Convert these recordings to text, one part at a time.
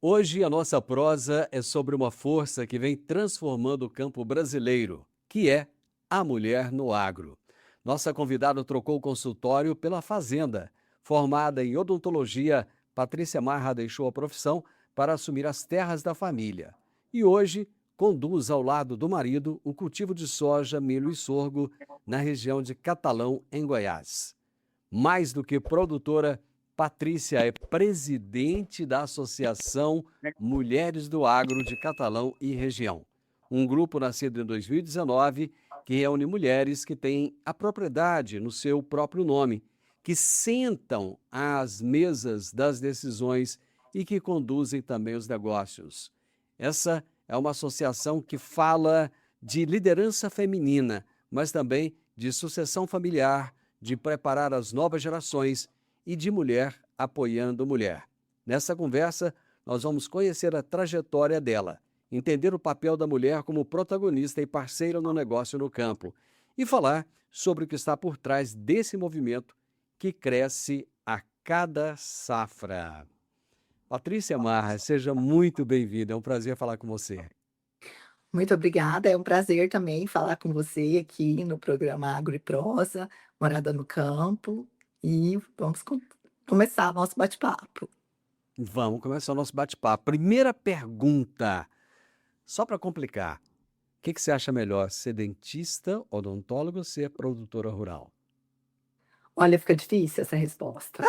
Hoje a nossa prosa é sobre uma força que vem transformando o campo brasileiro, que é a mulher no agro. Nossa convidada trocou o consultório pela fazenda. Formada em odontologia, Patrícia Marra deixou a profissão para assumir as terras da família. E hoje conduz ao lado do marido o cultivo de soja, milho e sorgo na região de Catalão, em Goiás. Mais do que produtora, Patrícia é presidente da Associação Mulheres do Agro de Catalão e Região, um grupo nascido em 2019 que reúne mulheres que têm a propriedade no seu próprio nome, que sentam às mesas das decisões e que conduzem também os negócios. Essa é uma associação que fala de liderança feminina, mas também de sucessão familiar, de preparar as novas gerações e de mulher apoiando mulher. Nessa conversa, nós vamos conhecer a trajetória dela, entender o papel da mulher como protagonista e parceira no negócio no campo e falar sobre o que está por trás desse movimento que cresce a cada safra. Patrícia Marra, seja muito bem-vinda, é um prazer falar com você. Muito obrigada, é um prazer também falar com você aqui no programa Agro e Prosa, Morada no Campo, e vamos começar nosso bate-papo. Vamos começar o nosso bate-papo. Primeira pergunta, só para complicar. O que você acha melhor, ser dentista, odontólogo ou ser produtora rural? Olha, fica difícil essa resposta.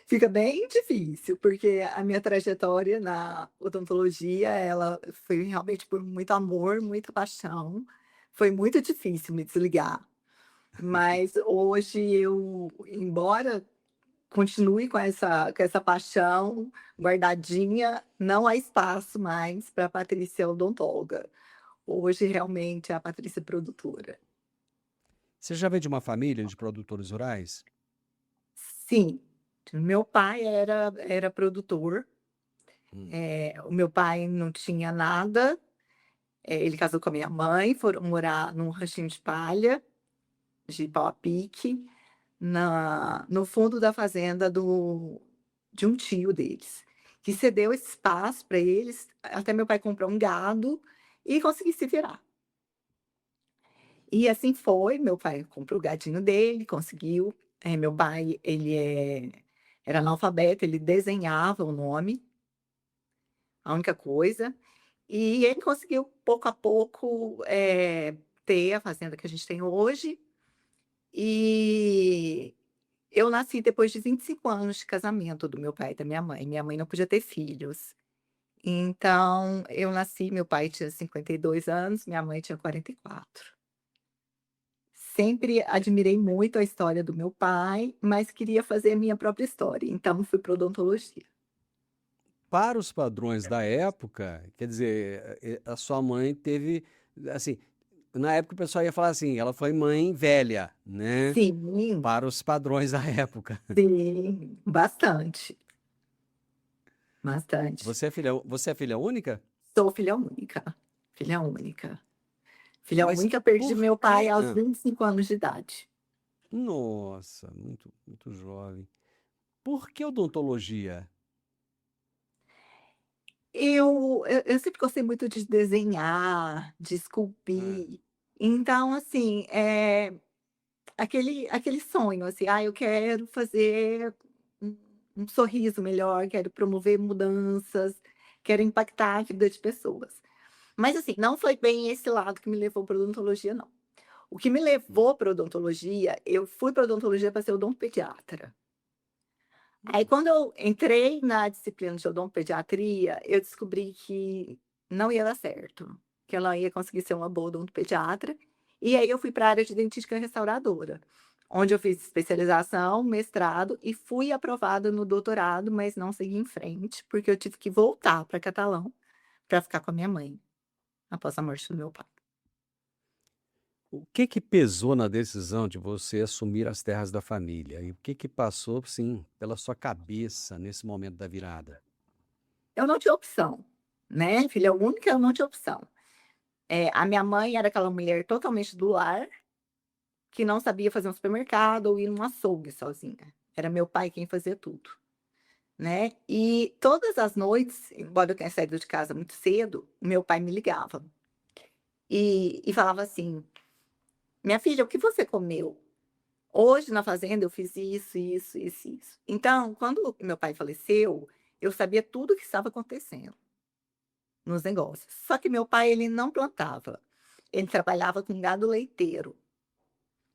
Fica bem difícil, porque a minha trajetória na odontologia, ela foi realmente por muito amor, muita paixão. Foi muito difícil me desligar, mas hoje eu, embora continue com essa paixão guardadinha, não há espaço mais para a Patrícia odontóloga. Hoje, realmente, é a Patrícia produtora. Você já veio de uma família de produtores rurais? Sim, meu pai era produtor, Hum. o meu pai não tinha nada, ele casou com a minha mãe, foram morar num ranchinho de palha, de pau a pique, no fundo da fazenda de um tio deles, que cedeu esse espaço para eles, até meu pai comprar um gado e conseguir se virar. E assim foi, meu pai comprou o gadinho dele, conseguiu. Meu pai, era analfabeto, ele desenhava o nome, a única coisa, e ele conseguiu pouco a pouco, ter a fazenda que a gente tem hoje. E eu nasci depois de 25 anos de casamento do meu pai e da minha mãe. Minha mãe não podia ter filhos. Então, eu nasci, meu pai tinha 52 anos, minha mãe tinha 44. Sempre admirei muito a história do meu pai, mas queria fazer a minha própria história, então fui para odontologia. Para os padrões da época, quer dizer, a sua mãe teve, assim, na época o pessoal ia falar assim, ela foi mãe velha, né? Sim, Para os padrões da época. sim, bastante, bastante. Você é filha única? Sou filha única, filha única. Filha Mas única, perdi por meu pai que? aos 25 anos de idade. Nossa, muito, muito jovem. Por que odontologia? Eu sempre gostei muito de desenhar, de Ah, esculpir, então assim, aquele sonho, assim: "Ah, eu quero fazer um um sorriso melhor, quero promover mudanças, quero impactar a vida de pessoas". Mas, assim, não foi bem esse lado que me levou para odontologia, não. O que me hum, levou para odontologia, eu fui para odontologia para ser odontopediatra. Aí, quando eu entrei na disciplina de odontopediatria, eu descobri que não ia dar certo, que eu não ia conseguir ser uma boa odontopediatra, e aí eu fui para a área de dentística restauradora, onde eu fiz especialização, mestrado e fui aprovada no doutorado, mas não segui em frente, porque eu tive que voltar para Catalão para ficar com a minha mãe, após a morte do meu pai. O que que pesou na decisão de você assumir as terras da família? E o que que passou, sim, pela sua cabeça nesse momento da virada? Eu não tinha opção, né, filha única, eu não tinha opção. A minha mãe era aquela mulher totalmente do lar, que não sabia fazer um supermercado ou ir num açougue sozinha. Era meu pai quem fazia tudo. né. E todas as noites, embora eu tenha saído de casa muito cedo, meu pai me ligava e falava assim: "Minha filha, o que você comeu? Hoje na fazenda eu fiz isso, isso, isso, isso". Então, quando meu pai faleceu, eu sabia tudo o que estava acontecendo nos negócios. Só que meu pai, ele não plantava, ele trabalhava com gado leiteiro.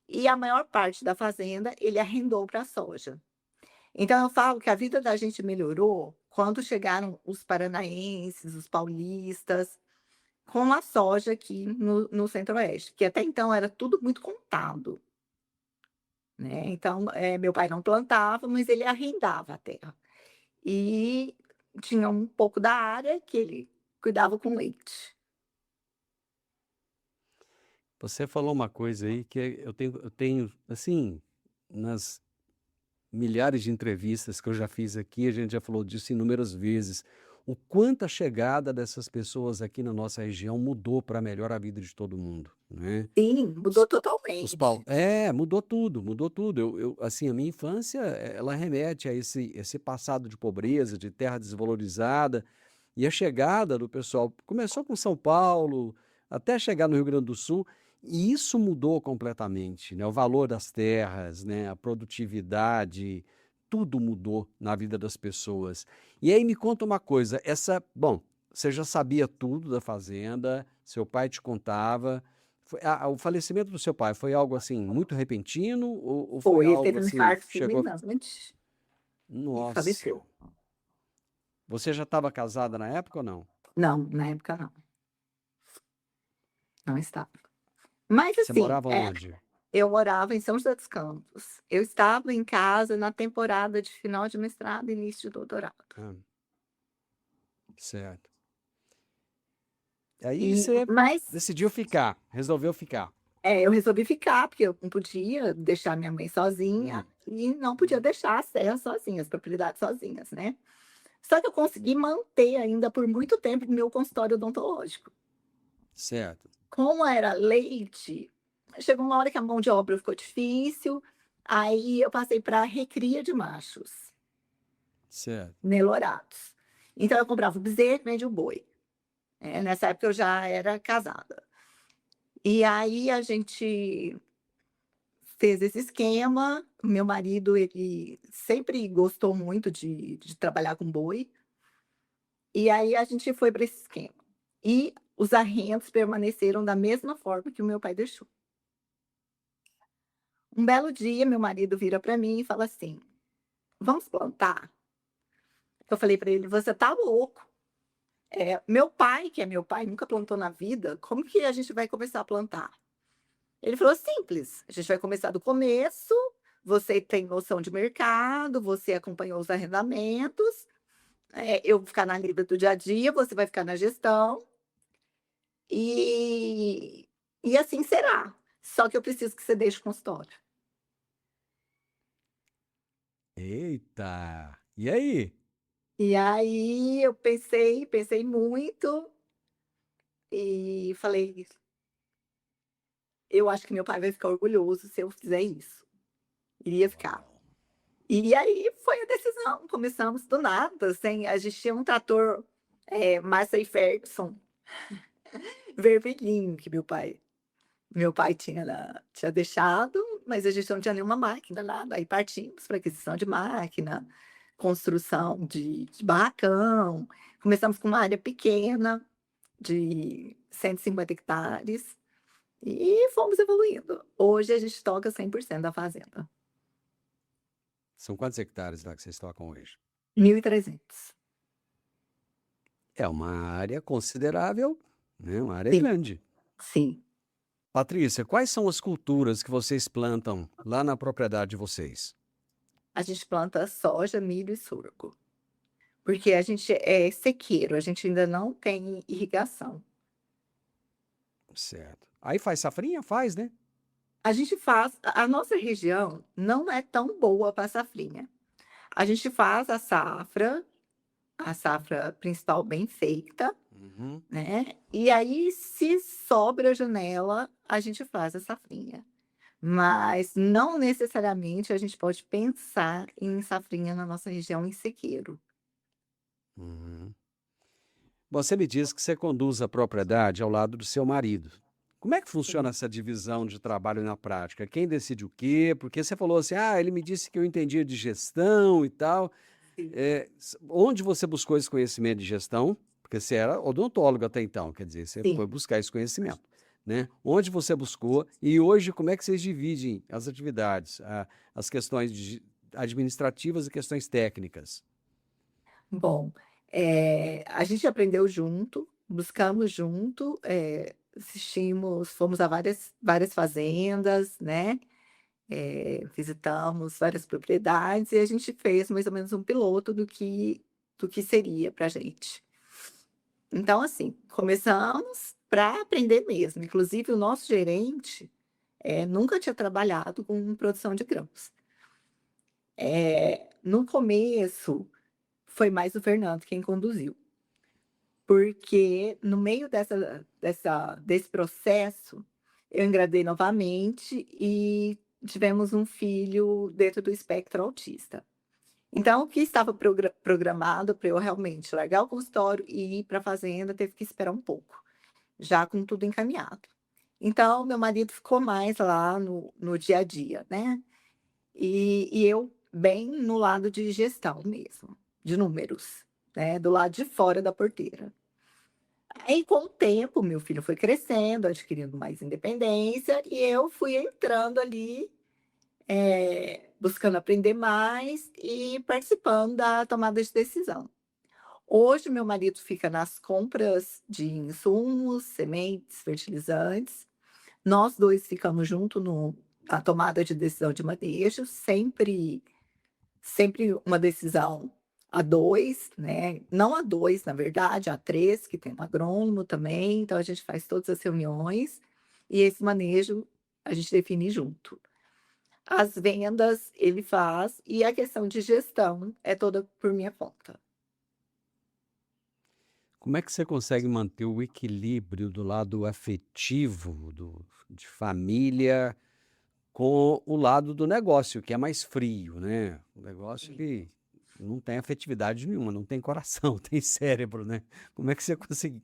E a maior parte da fazenda ele arrendou para a soja. Então eu falo que a vida da gente melhorou quando chegaram os paranaenses, os paulistas, com a soja aqui no centro-oeste, que até então era tudo muito contado, né. Então, meu pai não plantava, mas ele arrendava a terra. E tinha um pouco da área que ele cuidava com leite. Você falou uma coisa aí que eu tenho, assim, nas milhares de entrevistas que eu já fiz aqui, a gente já falou disso inúmeras vezes, o quanto a chegada dessas pessoas aqui na nossa região mudou para melhor a vida de todo mundo, né. Sim, Os mudou os pau totalmente. é, mudou tudo, mudou tudo. Eu assim, a minha infância, ela remete a esse passado de pobreza, de terra desvalorizada, e a chegada do pessoal começou com São Paulo, até chegar no Rio Grande do Sul, e isso mudou completamente, né, o valor das terras, né, a produtividade, tudo mudou na vida das pessoas. E aí me conta uma coisa, bom, você já sabia tudo da fazenda, seu pai te contava, o falecimento do seu pai foi algo, assim, muito repentino ou foi Foi, ele algo, teve um assim, infarto que chegou. fulminante e Nossa! faleceu. Você já estava casada na época ou não? Não, na época não, não estava. Mas Você assim, morava onde? eu morava em São José dos Campos. Eu estava em casa na temporada de final de mestrado e início de doutorado. Hã, certo. Aí E você mas, decidiu ficar, resolveu ficar. eu resolvi ficar, porque eu não podia deixar minha mãe sozinha Hum, e não podia hum, deixar as terras sozinhas, as propriedades sozinhas, né. Só que eu consegui manter ainda por muito tempo o meu consultório odontológico. certo, Como era leite, chegou uma hora que a mão de obra ficou difícil, aí eu passei para recria de machos, certo. nelorados. Então eu comprava o bezerro, médio o boi. Nessa época eu já era casada. E aí a gente fez esse esquema, o meu marido ele sempre gostou muito de trabalhar com boi, e aí a gente foi para esse esquema. E os arrendos permaneceram da mesma forma que o meu pai deixou. Um belo dia, meu marido vira para mim e fala assim: "Vamos plantar?". Eu falei para ele: "Você tá louco. Meu pai, que é meu pai, nunca plantou na vida, como que a gente vai começar a plantar?". Ele falou: "Simples, a gente vai começar do começo, você tem noção de mercado, você acompanhou os arrendamentos, eu vou ficar na lida do dia a dia, você vai ficar na gestão, e assim será. Só que eu preciso que você deixe o consultório". Eita! E aí? E aí eu pensei, pensei muito e falei: "Eu acho que meu pai vai ficar orgulhoso se eu fizer isso". Iria ficar. Uau! E aí foi a decisão, começamos do nada, sem a gente tinha um trator, Massey Ferguson, vermelhinho que meu pai tinha deixado, mas a gente não tinha nenhuma máquina, nada, aí partimos para aquisição de máquina, construção de barracão, começamos com uma área pequena, de 150 hectares, e fomos evoluindo. Hoje a gente toca 100% da fazenda, São quantos hectares lá que vocês tocam hoje? 1.300. É uma área considerável, né, uma área Sim, grande. sim. Patrícia, quais são as culturas que vocês plantam lá na propriedade de vocês? A gente planta soja, milho e sorgo, porque a gente é sequeiro, a gente ainda não tem irrigação. Certo. Aí faz safrinha? Faz, né? A gente faz a nossa região não é tão boa para safrinha. A gente faz a safra principal bem feita, Uhum. né, e aí se sobra janela, a gente faz a safrinha. mas não necessariamente a gente pode pensar em safrinha na nossa região em sequeiro. Uhum. Você me diz que você conduz a propriedade ao lado do seu marido. Como é que funciona Sim, essa divisão de trabalho na prática? Quem decide o quê? Porque você falou assim: "Ah, ele me disse que eu entendia de gestão e tal". sim, Onde você buscou esse conhecimento de gestão? Porque você era odontólogo até então, quer dizer, você sim. foi buscar esse conhecimento, né? Onde você buscou e hoje como é que vocês dividem as atividades, as questões administrativas e questões técnicas? Bom, a gente aprendeu junto, buscamos junto, assistimos fomos a várias fazendas, né, visitamos várias propriedades e a gente fez mais ou menos um piloto do que seria pra gente. Então, assim, começamos para aprender mesmo, inclusive o nosso gerente, nunca tinha trabalhado com produção de grãos. No começo, foi mais o Fernando quem conduziu. Porque no meio desse processo, eu engravidei novamente e tivemos um filho dentro do espectro autista. Então o que estava programado para eu realmente largar o consultório e ir para a fazenda, teve que esperar um pouco, já com tudo encaminhado. Então meu marido ficou mais lá no dia a dia, né, e eu bem no lado de gestão mesmo, de números, né, do lado de fora da porteira. Aí, com o tempo, meu filho foi crescendo, adquirindo mais independência, e eu fui entrando ali, buscando aprender mais e participando da tomada de decisão. Hoje, meu marido fica nas compras de insumos, sementes, fertilizantes. Nós 2 ficamos junto no na tomada de decisão de manejo, sempre uma decisão a 2, né, não a 2 na verdade, a 3 que tem um agrônomo também, então a gente faz todas as reuniões, e esse manejo a gente define junto. As vendas ele faz, e a questão de gestão é toda por minha conta. Como é que você consegue manter o equilíbrio do lado afetivo de família com o lado do negócio, que é mais frio, né? O negócio Sim. que não tem afetividade nenhuma, não tem coração, tem cérebro, né? Como é que você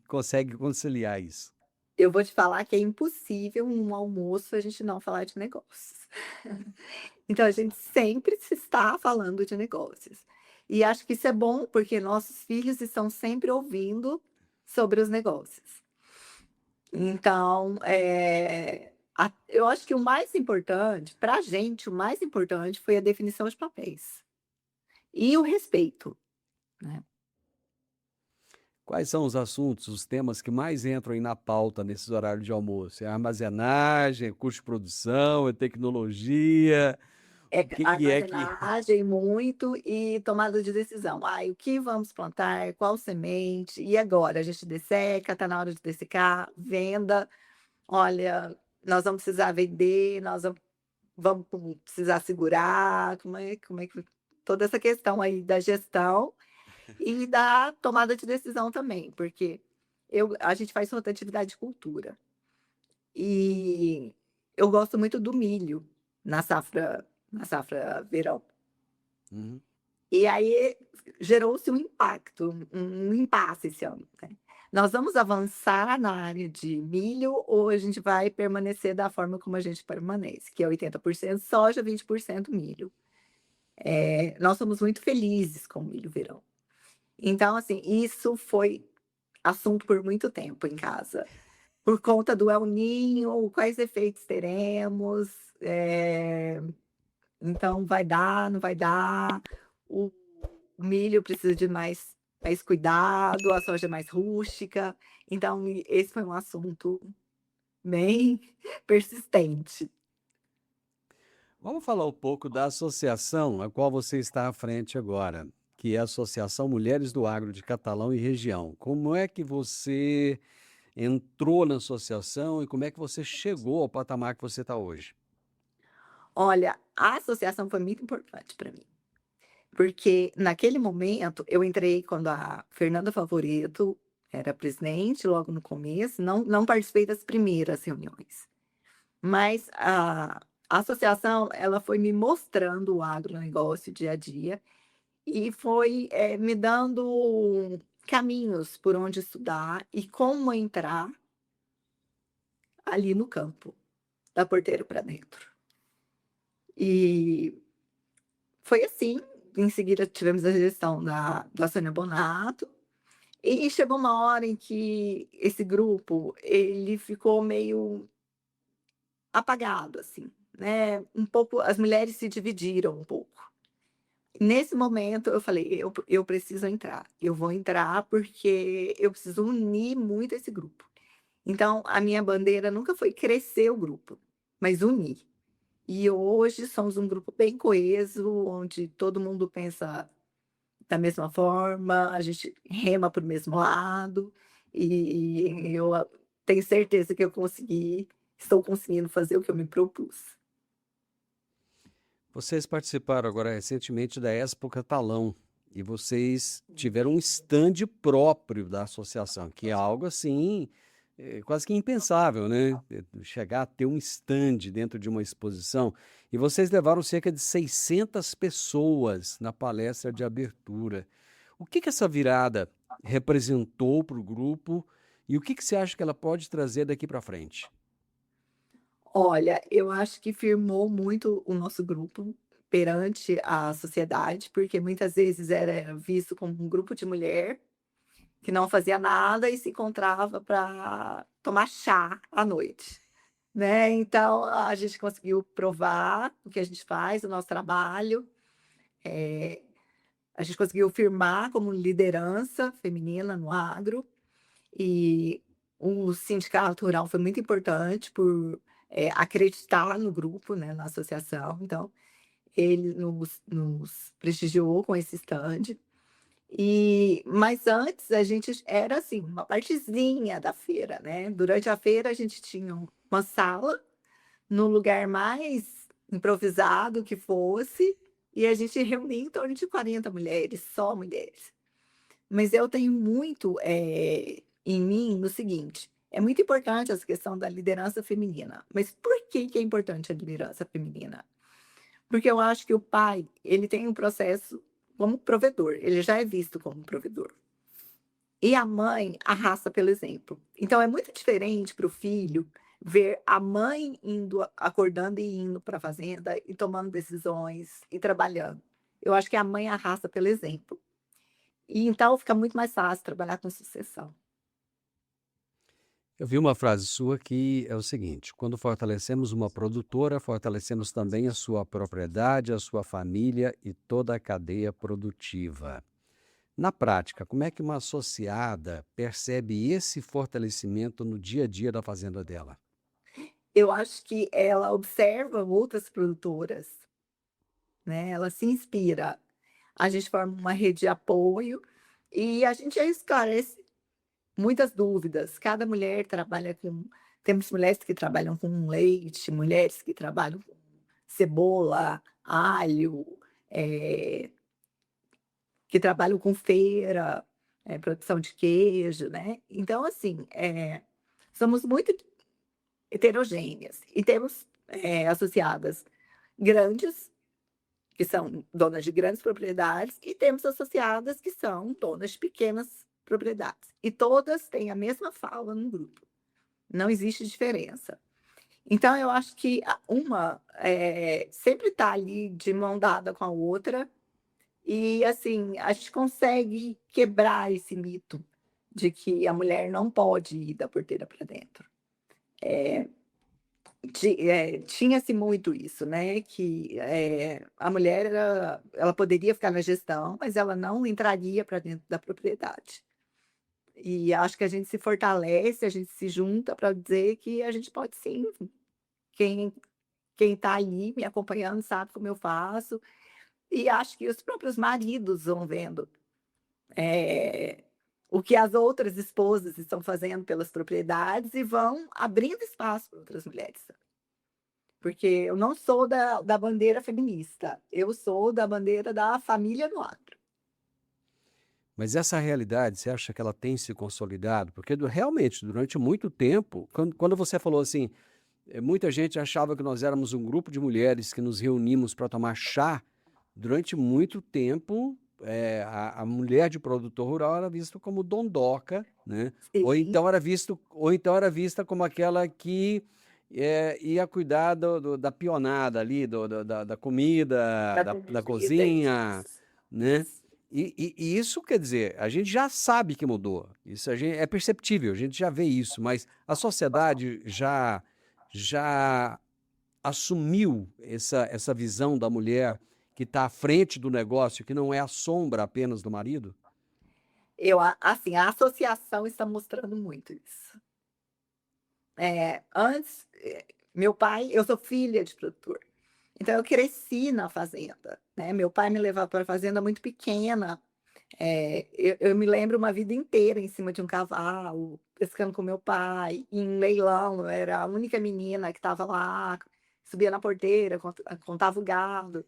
consegue conciliar isso? Eu vou te falar que é impossível num almoço a gente não falar de negócios. Então a gente sempre se está falando de negócios. E acho que isso é bom, porque nossos filhos estão sempre ouvindo sobre os negócios. Então, eu acho que o mais importante, para a gente, o mais importante foi a definição de papéis e o respeito, né. Quais são os assuntos, os temas que mais entram aí na pauta nesses horários de almoço? É armazenagem, é custo de produção, é tecnologia? O que que é que Armazenagem muito e tomada de decisão. "Ai, o que vamos plantar? Qual semente? E agora? A gente desseca, está na hora de dessecar, venda. Olha, nós vamos precisar vender, nós vamos precisar segurar", como é que toda essa questão aí da gestão e da tomada de decisão também, porque a gente faz rotatividade de cultura, e eu gosto muito do milho na safra verão. Uhum. E aí gerou-se um impacto, um impasse esse ano, né. Nós vamos avançar na área de milho ou a gente vai permanecer da forma como a gente permanece, que é 80% soja, 20% milho. Nós somos muito felizes com o milho verão. Então, assim, isso foi assunto por muito tempo em casa. Por conta do El Niño, quais efeitos teremos, então vai dar, não vai dar, o milho precisa de mais cuidado, a soja é mais rústica, então esse foi um assunto bem persistente. Vamos falar um pouco da associação a qual você está à frente agora, que é a Associação Mulheres do Agro de Catalão e Região. Como é que você entrou na associação e como é que você chegou ao patamar que você está hoje? Olha, a associação foi muito importante para mim, porque naquele momento eu entrei quando a Fernanda Favoreto era presidente, logo no começo, não participei das primeiras reuniões, mas A associação, ela foi me mostrando o agronegócio dia a dia e foi, me dando caminhos por onde estudar e como entrar ali no campo, da porteira para dentro. E foi assim, em seguida tivemos a gestão da Sônia Bonato, e chegou uma hora em que esse grupo, ele ficou meio apagado, assim, né, um pouco as mulheres se dividiram um pouco. Nesse momento eu falei: "Eu preciso entrar, eu vou entrar, porque eu preciso unir muito esse grupo". Então a minha bandeira nunca foi crescer o grupo, mas unir. E hoje somos um grupo bem coeso, onde todo mundo pensa da mesma forma, a gente rema para o mesmo lado, e eu tenho certeza que estou conseguindo fazer o que eu me propus. Vocês participaram agora recentemente da Expo Catalão e vocês tiveram um stand próprio da associação, que é algo assim, quase que impensável, né? Chegar a ter um stand dentro de uma exposição. E vocês levaram cerca de 600 pessoas na palestra de abertura. O que que essa virada representou para o grupo e o que que você acha que ela pode trazer daqui para frente? Olha, eu acho que firmou muito o nosso grupo perante a sociedade, porque muitas vezes era visto como um grupo de mulher que não fazia nada e se encontrava para tomar chá à noite, né. Então a gente conseguiu provar o que a gente faz, o nosso trabalho, eh, a gente conseguiu firmar como liderança feminina no agro, e o sindicato rural foi muito importante por, acreditar no grupo, né, na associação, então ele nos prestigiou com esse stand. Mas antes a gente era, assim, uma partezinha da feira, né. Durante a feira a gente tinha uma sala, no lugar mais improvisado que fosse, e a gente reunia em torno de 40 mulheres, só mulheres. Mas eu tenho muito, em mim no seguinte, é muito importante essa questão da liderança feminina, mas por que que é importante a liderança feminina? Porque eu acho que o pai, ele tem um processo como provedor, ele já é visto como provedor. E a mãe arrasta pelo exemplo. Então é muito diferente para o filho ver a mãe acordando e indo para a fazenda e tomando decisões e trabalhando. Eu acho que a mãe arrasta pelo exemplo. E então fica muito mais fácil trabalhar com sucessão. Eu vi uma frase sua que é o seguinte: quando fortalecemos uma produtora, fortalecemos também a sua propriedade, a sua família e toda a cadeia produtiva. Na prática, como é que uma associada percebe esse fortalecimento no dia a dia da fazenda dela? Eu acho que ela observa outras produtoras, né, ela se inspira. A gente forma uma rede de apoio e a gente esclarece muitas dúvidas. Cada mulher trabalha com temos mulheres que trabalham com leite, mulheres que trabalham com cebola, alho, eh, que trabalham com feira, produção de queijo, né. Então assim, somos muito heterogêneas e temos, associadas grandes, que são donas de grandes propriedades, e temos associadas que são donas de pequenas propriedades. E todas têm a mesma fala no grupo, não existe diferença. Então eu acho que uma, sempre está ali de mão dada com a outra, e assim, a gente consegue quebrar esse mito de que a mulher não pode ir da porteira para dentro. Tinha-se muito isso, né, que, a mulher ela poderia ficar na gestão, mas ela não entraria para dentro da propriedade. E acho que a gente se fortalece, a gente se junta para dizer que a gente pode sim. Quem quem está ali me acompanhando sabe como eu faço, e acho que os próprios maridos vão vendo, eh, o que as outras esposas estão fazendo pelas propriedades e vão abrindo espaço para outras mulheres. Porque eu não sou da bandeira feminista, eu sou da bandeira da família no agro. Mas essa realidade, você acha que ela tem se consolidado? Porque realmente, durante muito tempo, quando você falou assim, muita gente achava que nós éramos um grupo de mulheres que nos reunimos para tomar chá. Durante muito tempo, a mulher de produtor rural era vista como dondoca, né? Sim, Ou então era vista como aquela que ia cuidar da pionada ali, da comida, para da vida, cozinha, isso. né? Isso. E isso quer dizer, a gente já sabe que mudou. Isso é perceptível, a gente já vê isso, mas a sociedade já assumiu essa visão da mulher que está à frente do negócio, que não é a sombra apenas do marido? Assim, a associação está mostrando muito isso. Antes, meu pai eu sou filha de produtor, então eu cresci na fazenda, né, meu pai me levava para a fazenda muito pequena, eu me lembro uma vida inteira em cima de um cavalo, pescando com meu pai, em leilão, eu era a única menina que estava lá, subia na porteira, contava o gado.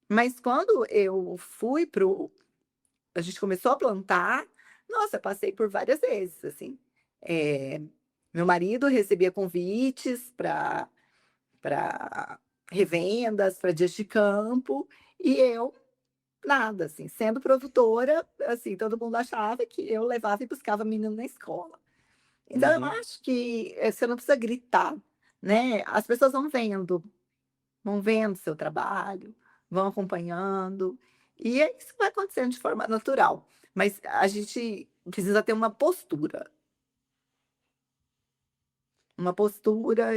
Mas quando eu fui para a gente começou a plantar, nossa, passei por várias vezes, assim. Eh, Meu marido recebia convites para revendas, para dias de campo, e eu nada, assim, sendo produtora, assim, todo mundo achava que eu levava e buscava menino na escola. Então eu Uhum. acho que, você não precisa gritar, né, as pessoas vão vendo seu trabalho, vão acompanhando, e aí isso vai acontecendo de forma natural. Mas a gente precisa ter uma postura,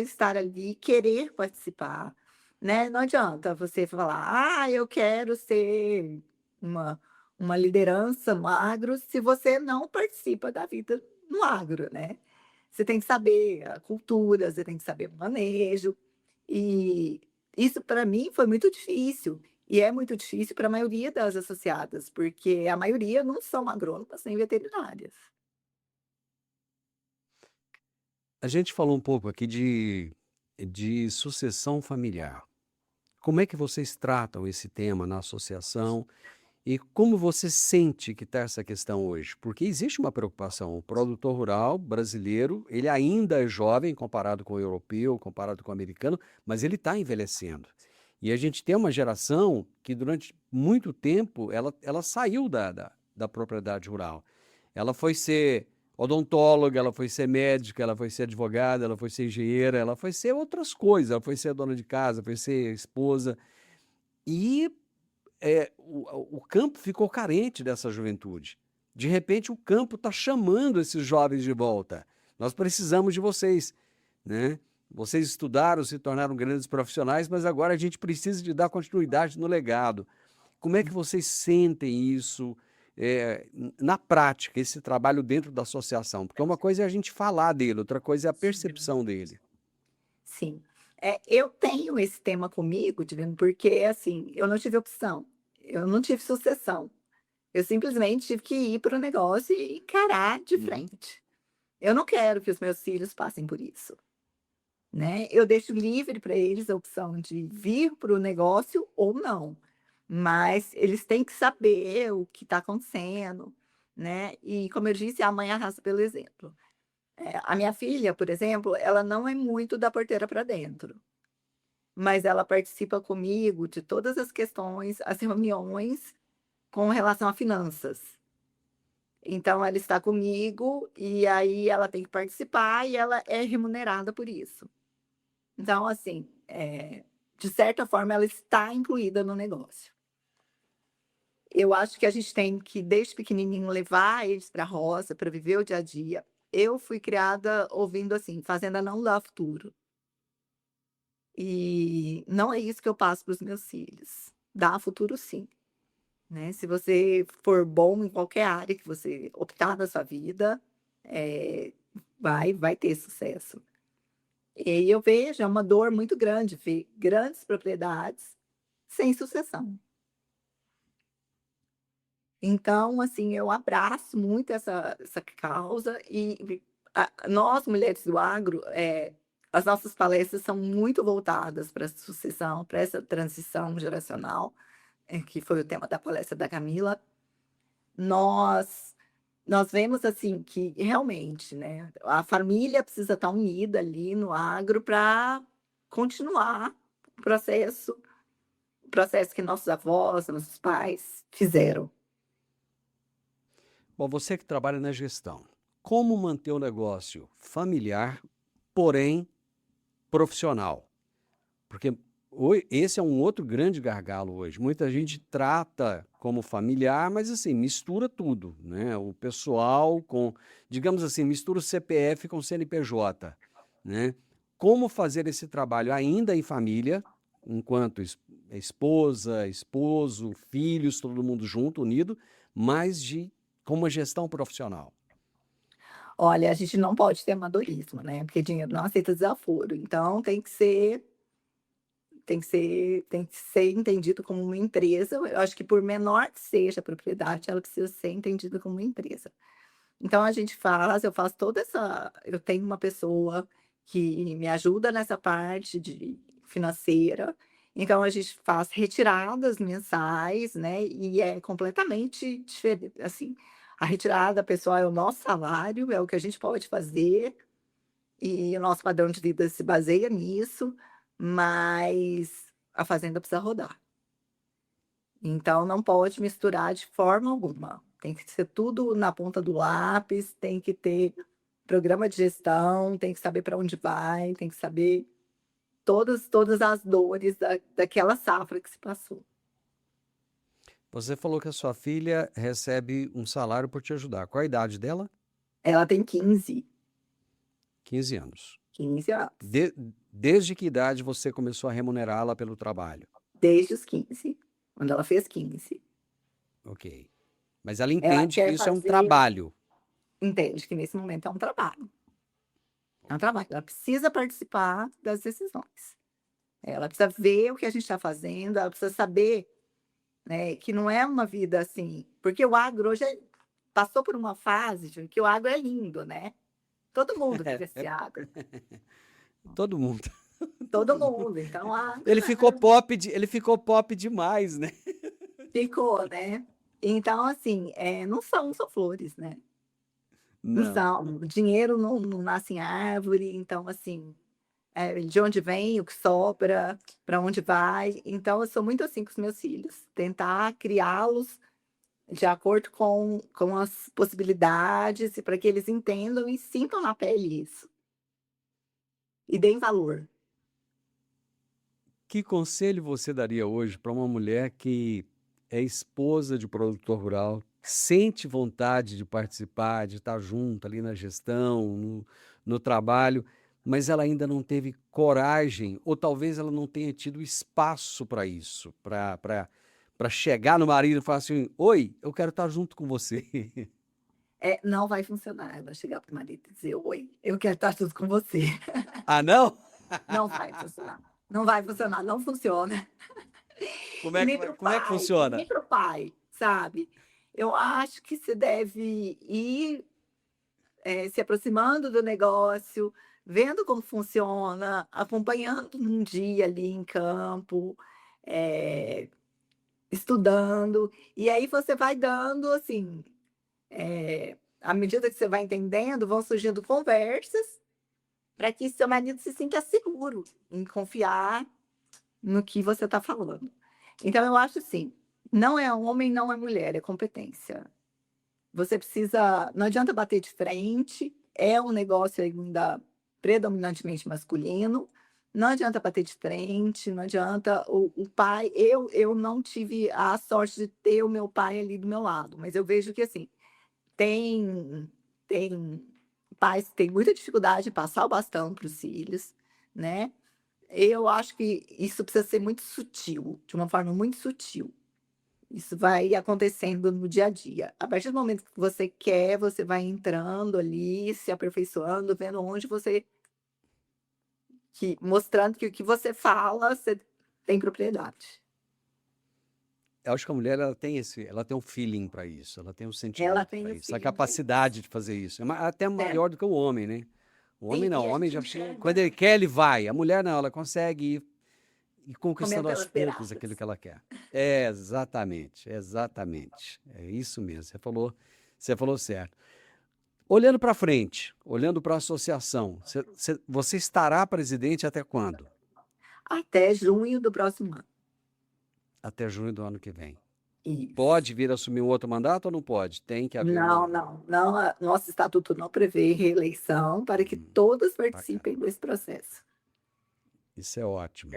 estar ali, querer participar, né. Não adianta você falar: "Ah, eu quero ser uma uma liderança no agro", se você não participa da vida no agro, né. Você tem que saber a cultura, você tem que saber o manejo, e isso para mim foi muito difícil, e é muito difícil para a maioria das associadas, porque a maioria não são agrônomas nem veterinárias. A gente falou um pouco aqui de sucessão familiar. Como é que vocês tratam esse tema na associação e como você sente que está essa questão hoje? Porque existe uma preocupação. O produtor rural brasileiro, ele ainda é jovem comparado com o europeu, comparado com o americano, mas ele está envelhecendo. E a gente tem uma geração que durante muito tempo ela saiu da propriedade rural. Ela foi ser odontóloga, ela foi ser médica, ela foi ser advogada, ela foi ser engenheira, ela foi ser outras coisas, ela foi ser dona de casa, foi ser esposa. E o campo ficou carente dessa juventude. De repente, o campo está chamando esses jovens de volta. Nós precisamos de vocês, né? Vocês estudaram, se tornaram grandes profissionais, mas agora a gente precisa de dar continuidade no legado. Como é que vocês sentem isso na prática, esse trabalho dentro da associação? Porque uma coisa é a gente falar dele, outra coisa é a percepção dele. Sim. Eu tenho esse tema comigo, Divino, porque, assim, eu não tive opção, eu não tive sucessão. Eu simplesmente tive que ir para o negócio e encarar de Uhum. frente. Eu não quero que os meus filhos passem por isso, né. Eu deixo livre para eles a opção de vir para o negócio ou não, mas eles têm que saber o que está acontecendo, né. E, como eu disse, a mãe arrasta pelo exemplo. A minha filha, por exemplo, ela não é muito da porteira para dentro. Mas ela participa comigo de todas as questões, as reuniões com relação a finanças. Então ela está comigo, e aí ela tem que participar e ela é remunerada por isso. Então assim, de certa forma ela está incluída no negócio. Eu acho que a gente tem que desde pequenininho levar eles para a roça, para viver o dia a dia. Eu fui criada ouvindo assim: "Fazenda não dá futuro". E não é isso que eu passo para os meus filhos. Dá futuro sim. Né, se você for bom em qualquer área que você optar na sua vida, eh, vai ter sucesso. E eu vejo, é uma dor muito grande ver grandes propriedades sem sucessão. Então, assim, eu abraço muito essa causa e nós mulheres do agro, as nossas palestras são muito voltadas para a sucessão, para essa transição geracional, que foi o tema da palestra da Camila. Nós nós vemos, assim, que realmente, né, a família precisa estar unida ali no agro para continuar o processo que nossos avós, nossos pais fizeram. Bom, você que trabalha na gestão, como manter o negócio familiar, porém profissional? Porque esse é um outro grande gargalo hoje. Muita gente trata como familiar, mas assim, mistura tudo, né? O pessoal com, digamos assim, mistura o CPF com o CNPJ, né? Como fazer esse trabalho ainda em família, enquanto esposa, esposo, filhos, todo mundo junto, unido, mas com uma gestão profissional. Olha, a gente não pode ter amadorismo, né, porque dinheiro não aceita desaforo, então tem que ser entendido como uma empresa. Eu acho que por menor que seja a propriedade, ela precisa ser entendida como uma empresa. Então eu faço toda essa eu tenho uma pessoa que me ajuda nessa parte de financeira, então a gente faz retiradas mensais, né, e é completamente diferente assim, a retirada pessoal é o nosso salário, é o que a gente pode fazer, e o nosso padrão de vida se baseia nisso, mas a fazenda precisa rodar. Então não pode misturar de forma alguma. Tem que ser tudo na ponta do lápis, tem que ter programa de gestão, tem que saber para onde vai, tem que saber todas as dores daquela safra que se passou. Você falou que a sua filha recebe um salário por te ajudar. Qual a idade dela? Ela tem 15, 15 anos. 15 anos. De- Desde que idade você começou a remunerá-la pelo trabalho? Desde os 15, quando ela fez 15. Ok. Mas ela Ela entende que quer isso é um fazer trabalho. entende que nesse momento é um trabalho. É um trabalho, ela precisa participar das decisões. Ela precisa ver o que a gente está fazendo, ela precisa saber, né, que não é uma vida assim porque o agro hoje passou por uma fase de que o agro é lindo, né. Todo mundo quer É ser agro, todo mundo. todo mundo, então a Ele ficou pop demais, né? ficou, né. Então assim, não são flores, né. Não Não. são, o dinheiro não nasce em árvore, então assim, de onde vem, o que sobra, para onde vai. Então eu sou muito assim com os meus filhos, tentar criá-los de acordo com as possibilidades e para que eles entendam e sintam na pele isso, e deem valor. Que conselho você daria hoje para uma mulher que é esposa de produtor rural, sente vontade de participar, de estar junto ali na gestão, no trabalho, mas ela ainda não teve coragem, ou talvez ela não tenha tido espaço para isso, para chegar no marido e falar assim: Oi, eu quero estar junto com você. Não vai funcionar ela chegar para o marido e dizer: "Oi, eu quero estar junto com você". Ah, não? Não vai funcionar, não vai funcionar, não funciona. E nem para o Como é que pai, e nem funciona? para o pai, sabe. Eu acho que se deve ir, se aproximando do negócio, vendo como funciona, acompanhando um dia ali em campo, eh, estudando, e aí você vai dando, assim, à medida que você vai entendendo, vão surgindo conversas para que seu marido se sinta seguro em confiar no que você está falando. Então eu acho assim, não é homem, não é mulher, é competência. Você precisa não adianta bater de frente, é um negócio ainda predominantemente masculino, não adianta bater de frente, não adianta o pai eu não tive a sorte de ter o meu pai ali do meu lado, mas eu vejo que, assim, tem pais que têm muita dificuldade de passar o bastão para os filhos, né. Eu acho que isso precisa ser muito sutil, de uma forma muito sutil. Isso vai acontecendo no dia a dia. A partir do momento que você quer, você vai entrando ali, se aperfeiçoando, vendo onde você mostrando que o que você fala, você tem propriedade. Eu acho que a mulher ela tem um feeling para isso, ela tem um Ela sentimento tem para o isso, a feeling para isso. capacidade de fazer isso. Até É. maior do que o homem, né? O homem Sim, não, e o a homem gente já quando enxerga ele quer, ele vai. A mulher não, ela consegue ir comendo conquistando aos pelas poucos aquilo beiradas. que ela quer. É, exatamente, exatamente. É isso mesmo. Você falou Você falou certo. Olhando para frente, olhando para a associação, você estará presidente até quando? Até junho do próximo ano. Até junho do ano que vem. Isso. Pode vir assumir um outro mandato ou não pode? Tem que haver Não, um... não, nosso estatuto não prevê reeleição para que todos participem desse processo. Isso é ótimo.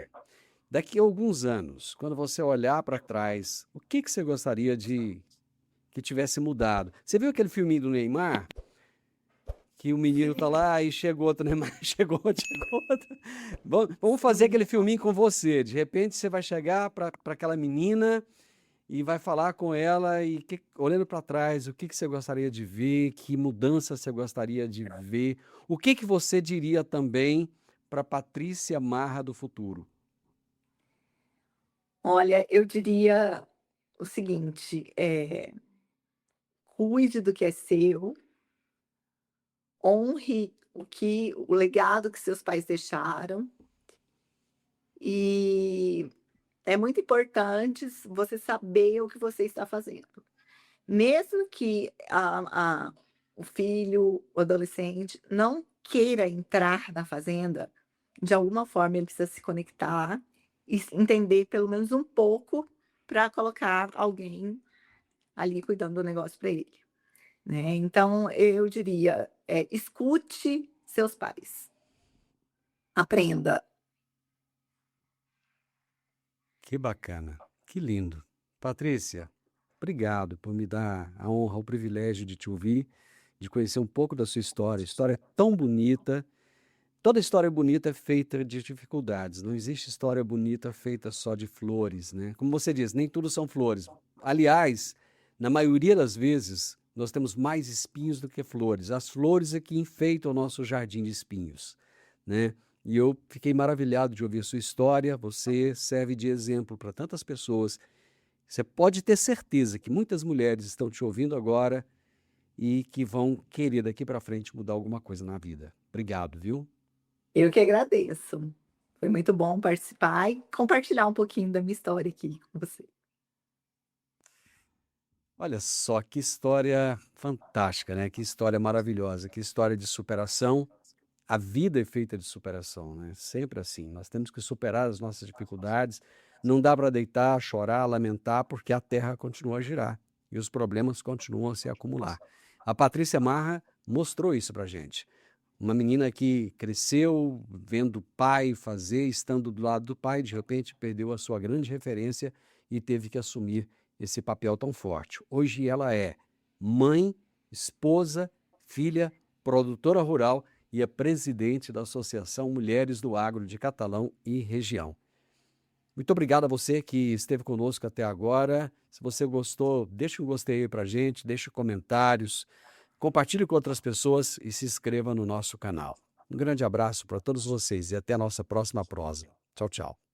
Daqui a alguns anos, quando você olhar para trás, o que você gostaria de que tivesse mudado? Você viu aquele filminho do Neymar? Que o menino tá lá e chegou outro Neymar, chegou outro. Vamos fazer aquele filminho com você. De repente você vai chegar para aquela menina e vai falar com ela e olhando para trás, o que você gostaria de ver, que mudança você gostaria de ver, o que você diria também para Patrícia Marra do futuro? Olha, eu diria o seguinte, cuide do que é seu, honre o legado que seus pais deixaram, e é muito importante você saber o que você está fazendo. Mesmo que o filho, o adolescente, não queira entrar na fazenda, de alguma forma ele precisa se conectar e entender pelo menos um pouco para colocar alguém ali cuidando do negócio para ele, né. Então eu diria, escute seus pais, aprenda. Que bacana, que lindo. Patrícia, obrigado por me dar a honra, o privilégio de te ouvir, de conhecer um pouco da sua história. História tão bonita. Toda história bonita é feita de dificuldades. Não existe história bonita feita só de flores, né? Como você diz, nem tudo são flores. Aliás, na maioria das vezes, nós temos mais espinhos do que flores. As flores é que enfeitam o nosso jardim de espinhos, né? E eu fiquei maravilhado de ouvir sua história. Você serve de exemplo para tantas pessoas. Você pode ter certeza que muitas mulheres estão te ouvindo agora e que vão querer daqui para frente mudar alguma coisa na vida. Obrigado, viu? Eu que agradeço. Foi muito bom participar e compartilhar um pouquinho da minha história aqui com você. Olha só que história fantástica, né? Que história maravilhosa, que história de superação. A vida é feita de superação, né? Sempre assim. Nós temos que superar as nossas dificuldades. Não dá para deitar, chorar, lamentar, porque a terra continua a girar e os problemas continuam a se acumular. A Patrícia Marra mostrou isso para gente. Uma menina que cresceu vendo o pai fazer, estando do lado do pai, de repente perdeu a sua grande referência e teve que assumir esse papel tão forte. Hoje ela é mãe, esposa, filha, produtora rural e é presidente da Associação Mulheres do Agro de Catalão e região. Muito obrigado a você que esteve conosco até agora. Se você gostou, deixa um gostei aí pra gente, deixa comentários, compartilhe com outras pessoas e se inscreva no nosso canal. Um grande abraço para todos vocês e até a nossa próxima prosa. Tchau, tchau.